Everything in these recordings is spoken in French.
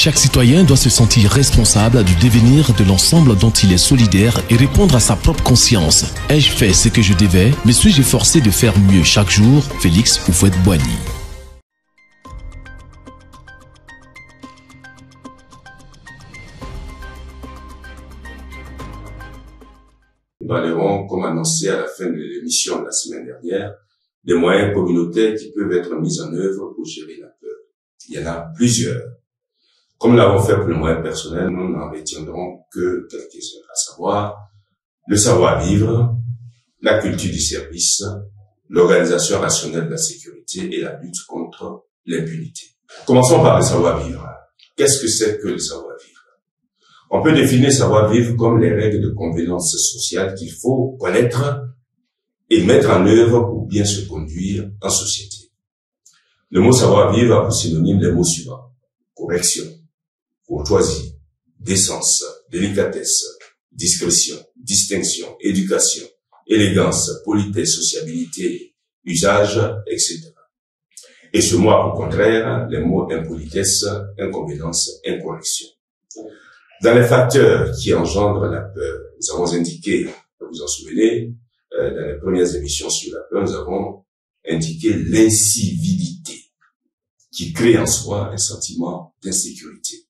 Chaque citoyen doit se sentir responsable du devenir de l'ensemble dont il est solidaire et répondre à sa propre conscience. Ai-je fait ce que je devais? Me suis-je forcé de faire mieux chaque jour? Félix Houphouët-Boigny. Nous parlerons, comme annoncé à la fin de l'émission de la semaine dernière, des moyens communautaires qui peuvent être mis en œuvre pour gérer la peur. Il y en a plusieurs. Comme nous l'avons fait pour le moyen personnel, nous n'en retiendrons que quelques-uns, à savoir le savoir-vivre, la culture du service, l'organisation rationnelle de la sécurité et la lutte contre l'impunité. Commençons par le savoir-vivre. Qu'est-ce que c'est que le savoir-vivre? On peut définir le savoir-vivre comme les règles de convenance sociale qu'il faut connaître et mettre en œuvre pour bien se conduire en société. Le mot savoir-vivre a pour synonyme les mots suivants: correction, courtoisie, décence, délicatesse, discrétion, distinction, éducation, élégance, politesse, sociabilité, usage, etc. Et ce mot a au contraire les mots impolitesse, inconvénience, incorrection. Dans les facteurs qui engendrent la peur, nous avons indiqué, vous vous en souvenez, dans les premières émissions sur la peur, nous avons indiqué l'incivilité qui crée en soi un sentiment d'insécurité.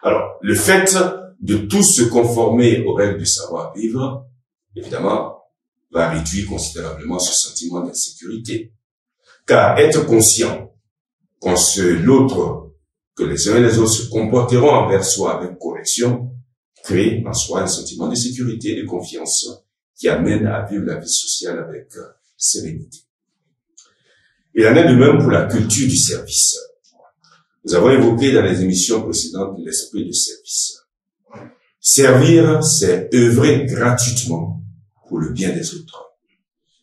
Alors, le fait de tous se conformer aux règles du savoir-vivre, évidemment, va réduire considérablement ce sentiment d'insécurité. Car être conscient que les uns et les autres se comporteront envers soi avec correction, crée en soi un sentiment de sécurité et de confiance qui amène à vivre la vie sociale avec sérénité. Il en est de même pour la culture du service. Nous avons évoqué dans les émissions précédentes l'esprit de service. Servir, c'est œuvrer gratuitement pour le bien des autres.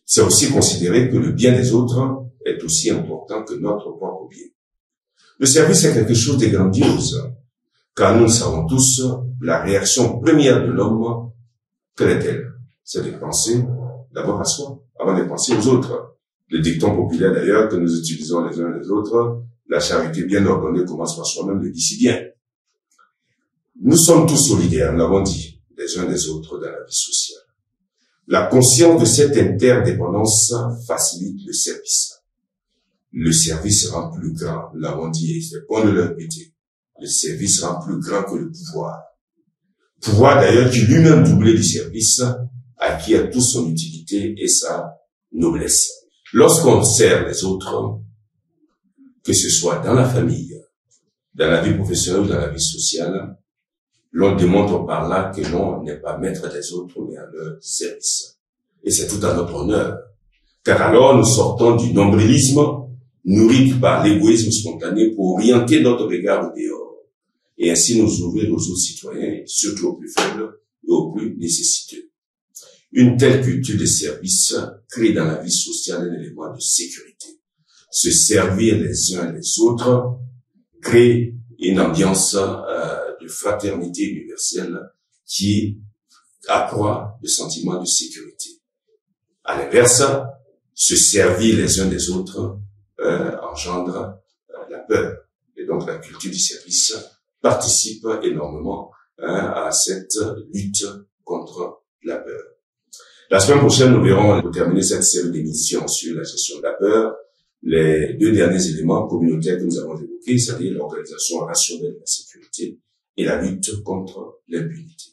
C'est aussi considérer que le bien des autres est aussi important que notre propre bien. Le service est quelque chose de grandiose, car nous le savons tous, la réaction première de l'homme, quelle est-elle? C'est de penser d'abord à soi, avant de penser aux autres. Le dicton populaire d'ailleurs que nous utilisons les uns les autres, la charité bien ordonnée commence par soi-même, le dit si bien. Nous sommes tous solidaires, nous l'avons dit, les uns des autres dans la vie sociale. La conscience de cette interdépendance facilite le service. Le service rend plus grand, nous l'avons dit, et c'est bon de le répéter. Le service rend plus grand que le pouvoir. Pouvoir d'ailleurs qui lui-même doublé du service, acquiert toute son utilité et sa noblesse. Lorsqu'on sert les autres, que ce soit dans la famille, dans la vie professionnelle ou dans la vie sociale, l'on démontre par là que l'on n'est pas maître des autres, mais à leur service. Et c'est tout à notre honneur. Car alors nous sortons du nombrilisme, nourri par l'égoïsme spontané pour orienter notre regard au dehors. Et ainsi nous ouvrir aux autres citoyens, surtout aux plus faibles et aux plus nécessiteux. Une telle culture de service crée dans la vie sociale un élément de sécurité. Se servir les uns les autres crée une ambiance de fraternité universelle qui accroît le sentiment de sécurité. À l'inverse, se servir les uns des autres engendre la peur. Et donc la culture du service participe énormément à cette lutte contre la peur. La semaine prochaine, nous verrons, pour terminer cette série d'émissions sur la gestion de la peur, les deux derniers éléments communautaires que nous avons évoqués, c'est-à-dire l'organisation rationnelle de la sécurité et la lutte contre l'impunité.